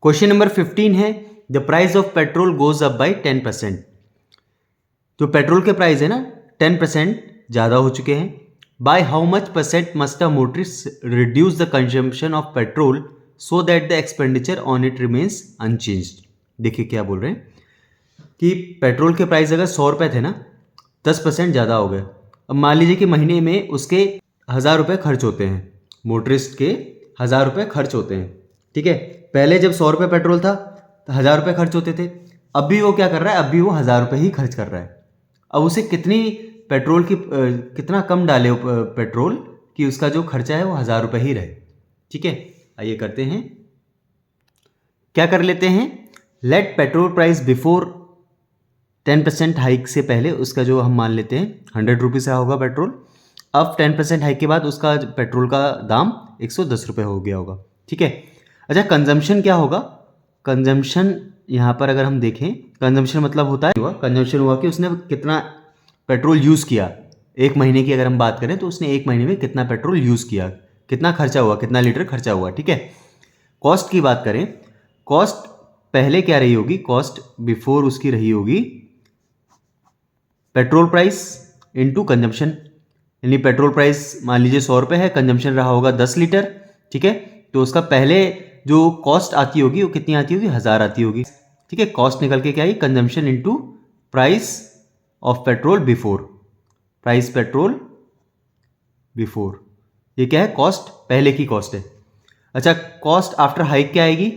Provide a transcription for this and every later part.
Question number 15 है the price of petrol goes up by 10%। जो petrol के price है ना 10% ज़्यादा हो चुके हैं। By how much percent must a motorist reduce the consumption of petrol so that the expenditure on it remains unchanged. देखिए क्या बोल रहे हैं कि पेट्रोल के प्राइस अगर 100 रुपये थे ना 10% ज़्यादा हो गए। अब मान लीजिए कि महीने में उसके 1000 रुपये खर्च होते हैं, मोटरिस्ट के 1000 रुपये खर्च होते हैं। ठीक है, पहले जब 100 रुपये पेट्रोल था तो 1000 रुपये खर्च होते थे। अब भी वो क्या कर रहा है, अब भी वो 1000 रुपये ही खर्च कर रहा है। अब उसे कितनी पेट्रोल की कितना कम डाले पेट्रोल कि उसका जो खर्चा है वो 1000 रुपये ही रहे। ठीक है, आइए करते हैं, क्या कर लेते हैं, let petrol price before 10% hike से पहले उसका जो हम मान लेते हैं 100 रुपीज़ का होगा पेट्रोल। अब 10% हाइक के बाद उसका पेट्रोल का दाम 110 रुपये हो गया होगा। ठीक है, अच्छा कंजम्पशन क्या होगा, कंजम्पशन यहाँ पर अगर हम देखें, कंजम्पशन मतलब होता है कंजम्पशन हुआ कि उसने कितना पेट्रोल यूज़ किया। एक महीने की अगर हम बात करें तो उसने एक महीने में कितना पेट्रोल यूज़ किया, कितना खर्चा हुआ, कितना लीटर खर्चा हुआ। ठीक है, कॉस्ट की बात करें, कॉस्ट पहले क्या रही होगी, कॉस्ट बिफोर उसकी रही होगी पेट्रोल प्राइस इनटू कंजम्पशन। यानी पेट्रोल प्राइस मान लीजिए 100 रुपये है, कंजम्पशन रहा होगा 10 लीटर। ठीक है, तो उसका पहले जो कॉस्ट आती होगी वो कितनी आती होगी, 1000 आती होगी। ठीक है, कॉस्ट निकल के क्या आई, consumption into price of petrol before, price petrol before, ये क्या है, कॉस्ट पहले की कॉस्ट है। अच्छा, कॉस्ट आफ्टर हाइक क्या आएगी,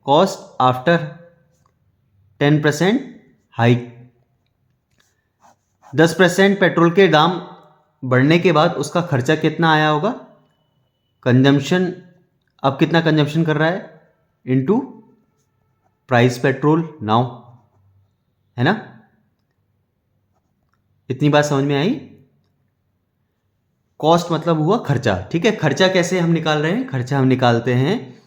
कॉस्ट आफ्टर 10% हाइक। 10% पेट्रोल के दाम बढ़ने के बाद उसका खर्चा कितना आया होगा, कंजम्पशन, अब कितना कंजम्पशन कर रहा है इनटू प्राइस पेट्रोल नाउ, है ना। इतनी बात समझ में आई। कॉस्ट मतलब हुआ खर्चा। ठीक है, खर्चा कैसे हम निकाल रहे हैं, खर्चा हम निकालते हैं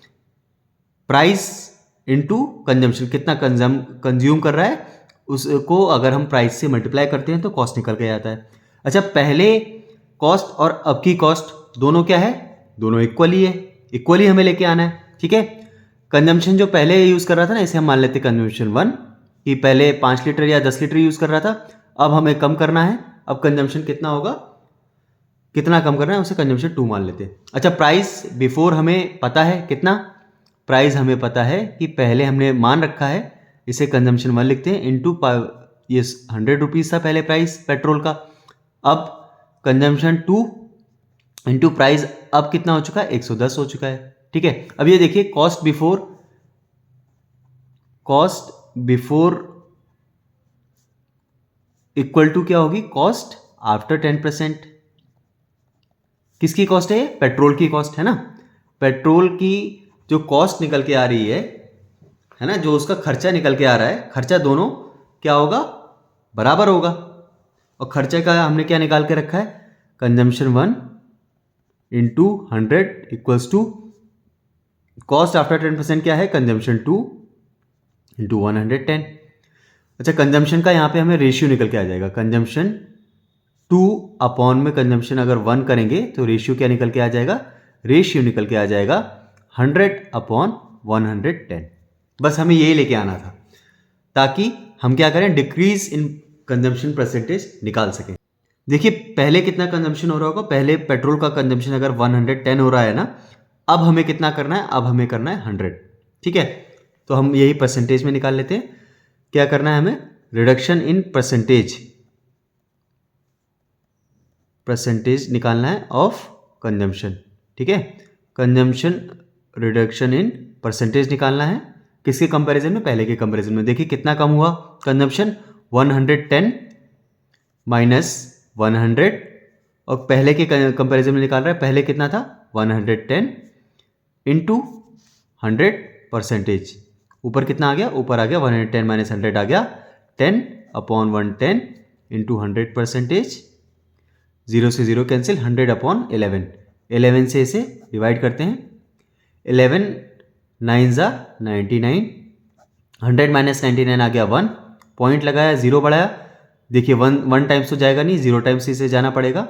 प्राइस इनटू कंजम्पशन, कितना कंज्यूम कर रहा है उसको अगर हम प्राइस से मल्टीप्लाई करते हैं तो कॉस्ट निकल के आता है। अच्छा, पहले कॉस्ट और अब की कॉस्ट दोनों क्या है, दोनों इक्वली है, इक्वली हमें लेके आना है। ठीक है, कंजम्पशन जो पहले यूज़ कर रहा था ना, इसे हम मान लेते कंजम्पशन 1, कि पहले 5 लीटर या 10 लीटर यूज़ कर रहा था, अब हमें कम करना है। अब कंजम्पशन कितना होगा, कितना कम करना है, उसे कंजम्पशन 2 मान लेते हैं। अच्छा, प्राइस बिफोर हमें पता है कितना, प्राइस हमें पता है कि पहले हमने मान रखा है, इसे कंजम्पशन 1 लिखते हैं इनटू ये 100 रुपीज़ था पहले प्राइस पेट्रोल का। अब कंजम्पशन 2 इनटू प्राइस अब कितना हो चुका है, 110 हो चुका है। ठीक है, अब ये देखिए कॉस्ट बिफोर इक्वल टू क्या होगी, कॉस्ट आफ्टर 10%। किसकी कॉस्ट है, पेट्रोल की कॉस्ट है ना। पेट्रोल की जो कॉस्ट निकल के आ रही है ना, जो उसका खर्चा निकल के आ रहा है, खर्चा दोनों क्या होगा, बराबर होगा। और खर्चे का हमने क्या निकाल के रखा है, consumption 1 into 100 equals to cost after 10% क्या है, कंजम्पशन 2 इंटू 110। अच्छा, कंजम्पशन का यहाँ पे हमें रेशियो निकल के आ जाएगा, कंजम्पशन 2 अपॉन में कंजम्पशन अगर 1 करेंगे तो रेशियो क्या निकल के आ जाएगा, रेशियो निकल के आ जाएगा 100 अपॉन 110। बस हमें यही लेके आना था ताकि हम क्या करें, डिक्रीज इन कंजम्पशन परसेंटेज निकाल सकें। देखिए पहले कितना कंजम्पशन हो रहा होगा, पहले पेट्रोल का कंजम्पशन अगर 110 हो रहा है ना, अब हमें कितना करना है, अब हमें करना है 100। ठीक है, तो हम यही परसेंटेज में निकाल लेते हैं। क्या करना है हमें, रिडक्शन इन परसेंटेज निकालना है ऑफ कंजम्पशन। ठीक है, कंजम्पशन रिडक्शन इन परसेंटेज निकालना है, किसके कंपैरिजन में, पहले के कंपैरिजन में। देखिए कितना कम हुआ कंजम्पशन, 110 माइनस 100, और पहले के कंपैरिजन में निकाल रहा है, पहले कितना था 110 इंटू 100 परसेंटेज, ऊपर कितना आ गया, ऊपर आ गया 110 माइनस 100 आ गया 10 अपॉन 110 इंटू 100 परसेंटेज, 0 से 0 कैंसिल, 100 अपॉन 11 से इसे डिवाइड करते हैं, 11 9 ज़ा 99, 100 माइनस 99 आ गया 1, पॉइंट लगाया 0 बढ़ाया, देखिए 1 टाइम्स तो जाएगा नहीं, 0 टाइम्स इसे जाना पड़ेगा,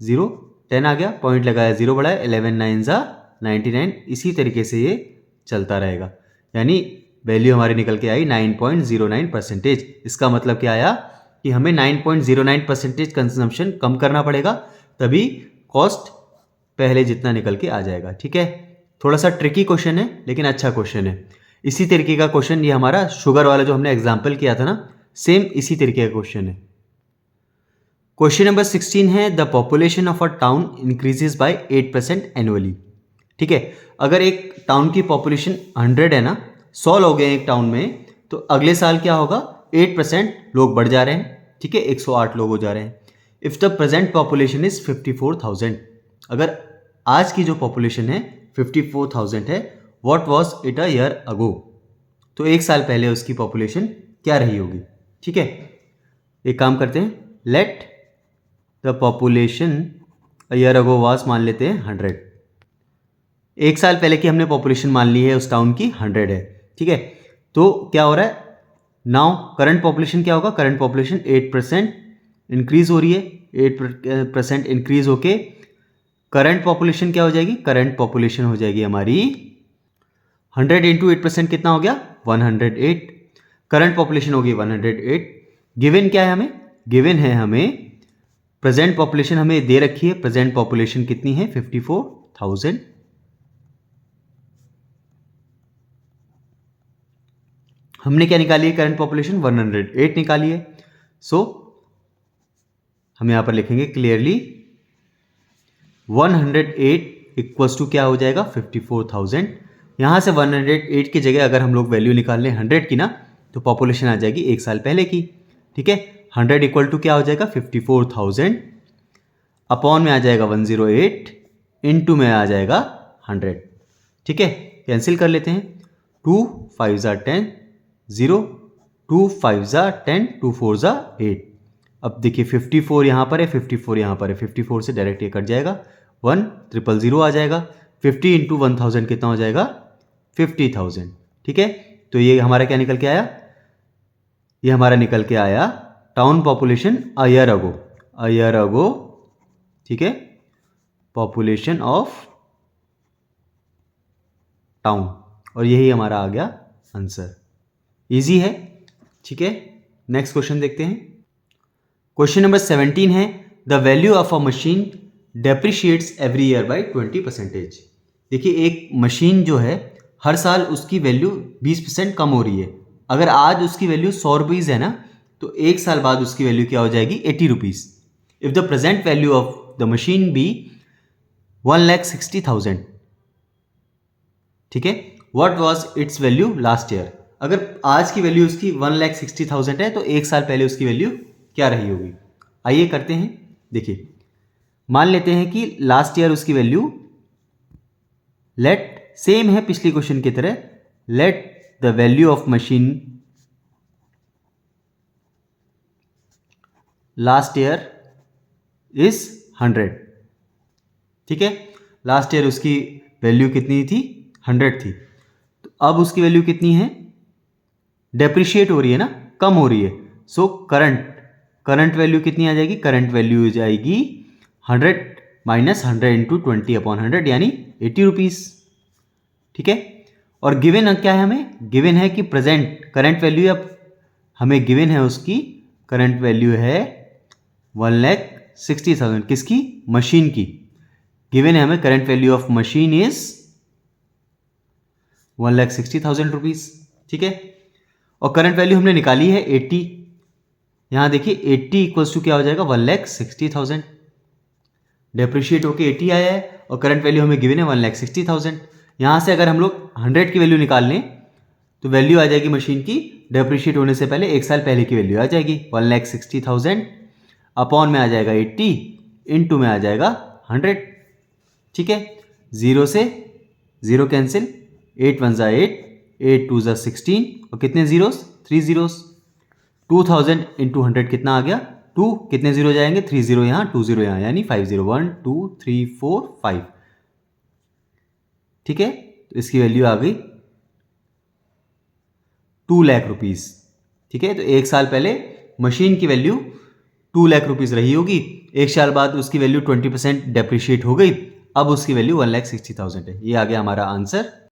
0 10 आ गया, पॉइंट लगाया 0 बढ़ाया, 11 9 ज़ा 99, इसी तरीके से ये चलता रहेगा। यानी वैल्यू हमारी निकल के आई 9.09%। इसका मतलब क्या आया कि हमें 9.09% कंजम्पशन कम करना पड़ेगा, तभी कॉस्ट पहले जितना निकल के आ जाएगा। ठीक है, थोड़ा सा ट्रिकी क्वेश्चन है लेकिन अच्छा क्वेश्चन है। इसी तरीके का क्वेश्चन ये हमारा शुगर वाला जो हमने एग्जाम्पल किया था ना, सेम इसी तरीके का क्वेश्चन है। क्वेश्चन नंबर 16 है the population of a town increases by 8% annually. ठीक है, अगर एक टाउन की पॉपुलेशन 100 है ना, 100 लोग हैं एक टाउन में, तो अगले साल क्या होगा, 8% लोग बढ़ जा रहे हैं। ठीक है, 108 लोग हो जा रहे हैं। If the present population is 54,000, अगर आज की जो पॉपुलेशन है 54,000 है, what was it a year ago, तो एक साल पहले उसकी पॉपुलेशन क्या रही होगी। ठीक है, एक काम करते हैं, let the population a year ago was मान लेते हैं 100। एक साल पहले की हमने पॉपुलेशन मान ली है उस टाउन की 100 है। ठीक है, तो क्या हो रहा है, नाउ करंट पॉपुलेशन क्या होगा, करंट पॉपुलेशन 8% इंक्रीज हो रही है, 8% इंक्रीज होके करंट पॉपुलेशन क्या हो जाएगी, करंट पॉपुलेशन हो जाएगी हमारी 100 इंटू 8% कितना हो गया, 108। करंट पॉपुलेशन होगी 108। गिवन क्या है हमें, गिवन है हमें प्रेजेंट पॉपुलेशन हमें दे रखी है, प्रेजेंट पॉपुलेशन कितनी है 54,000। हमने क्या निकाली है, करंट पॉपुलेशन 108 निकाली है। सो हम यहां पर लिखेंगे क्लियरली 108 इक्वल्स टू क्या हो जाएगा 54,000। यहां से 108 की जगह अगर हम लोग वैल्यू निकाल लें 100 की ना, तो पॉपुलेशन आ जाएगी एक साल पहले की। ठीक है, 100 इक्वल टू क्या हो जाएगा 54,000, अपॉन में आ जाएगा 108, इनटू में आ जाएगा 100। ठीक है, कैंसिल कर लेते हैं, 2 5 ज़ा 10, 0, 2 5 ज़ा 10, 2 4 ज़ा 8। अब देखिए 54 यहाँ पर है, 54 यहाँ पर है, 54 से डायरेक्ट ये कट जाएगा, 1,000 आ जाएगा। 50 इंटू 1000 कितना हो जाएगा 50,000। ठीक है, तो ये हमारा क्या निकल के आया, ये हमारा निकल के आया town population a year ago, a year ago. ठीक है, पॉपुलेशन ऑफ टाउन, और यही हमारा आ गया आंसर। इजी है। ठीक है, नेक्स्ट क्वेश्चन देखते हैं। क्वेश्चन नंबर 17 है the value of a machine depreciates every year by 20%। देखिए एक मशीन जो है हर साल उसकी वैल्यू 20% कम हो रही है। अगर आज उसकी वैल्यू 100 रुपीज़ है ना, तो एक साल बाद उसकी वैल्यू क्या हो जाएगी 80 rupees. If the present value of the machine be 1,60,000। ठीक है, what was its value last year. अगर आज की वैल्यू उसकी 1,60,000 है, तो एक साल पहले उसकी वैल्यू क्या रही होगी। आइए करते हैं, देखिए मान लेते हैं कि लास्ट ईयर उसकी वैल्यू, लेट सेम है पिछली क्वेश्चन की तरह, let the value of machine last year is 100। ठीक है, लास्ट ईयर उसकी वैल्यू कितनी थी 100 थी, तो अब उसकी वैल्यू कितनी है, डेप्रिशिएट हो रही है ना, कम हो रही है। सो करंट वैल्यू कितनी आ जाएगी, करंट वैल्यू आ जाएगी 100 माइनस 100 इंटू 20/100 यानी 80 रुपीज़। ठीक है, और गिवन क्या है हमें, गिवन है कि प्रेजेंट करंट वैल्यू, अब हमें गिवन है उसकी करंट वैल्यू है 1,60,000, किसकी, मशीन की। गिवन है हमें current value of machine is 1,60,000 rupees. ठीक है, और करंट वैल्यू हमने निकाली है 80। यहां देखिए 80 इक्वल्स टू क्या हो जाएगा 1,60,000। डेप्रिशिएट होके 80 आया है और करंट वैल्यू हमें गिवन है 1,60,000। यहां से अगर हम लोग 100 की वैल्यू निकाल लें तो वैल्यू आ जाएगी मशीन की डेप्रिशिएट होने से पहले, एक साल पहले की वैल्यू आ जाएगी 1,60,000, अपॉन में आ जाएगा 80, इनटू में आ जाएगा 100। ठीक है, 0 से 0 कैंसिल, 8 1 ज़ा 8, 8 2 ज़ा 16, और कितने जीरोस 3 जीरोस। 2000 इंटू 100 कितना आ गया 2, कितने जीरो जाएंगे 3 जीरो यहाँ 2 जीरो यहाँ, यानी 5 0, 1 2 3 4 5। ठीक है, तो इसकी वैल्यू आ गई 2 लाख रुपीज़। ठीक है, तो एक साल पहले मशीन की वैल्यू 2 लाख रुपीज़ रही होगी, एक साल बाद उसकी वैल्यू 20% डेप्रिशिएट हो गई, अब उसकी वैल्यू 1,60,000 है। ये आ गया हमारा आंसर।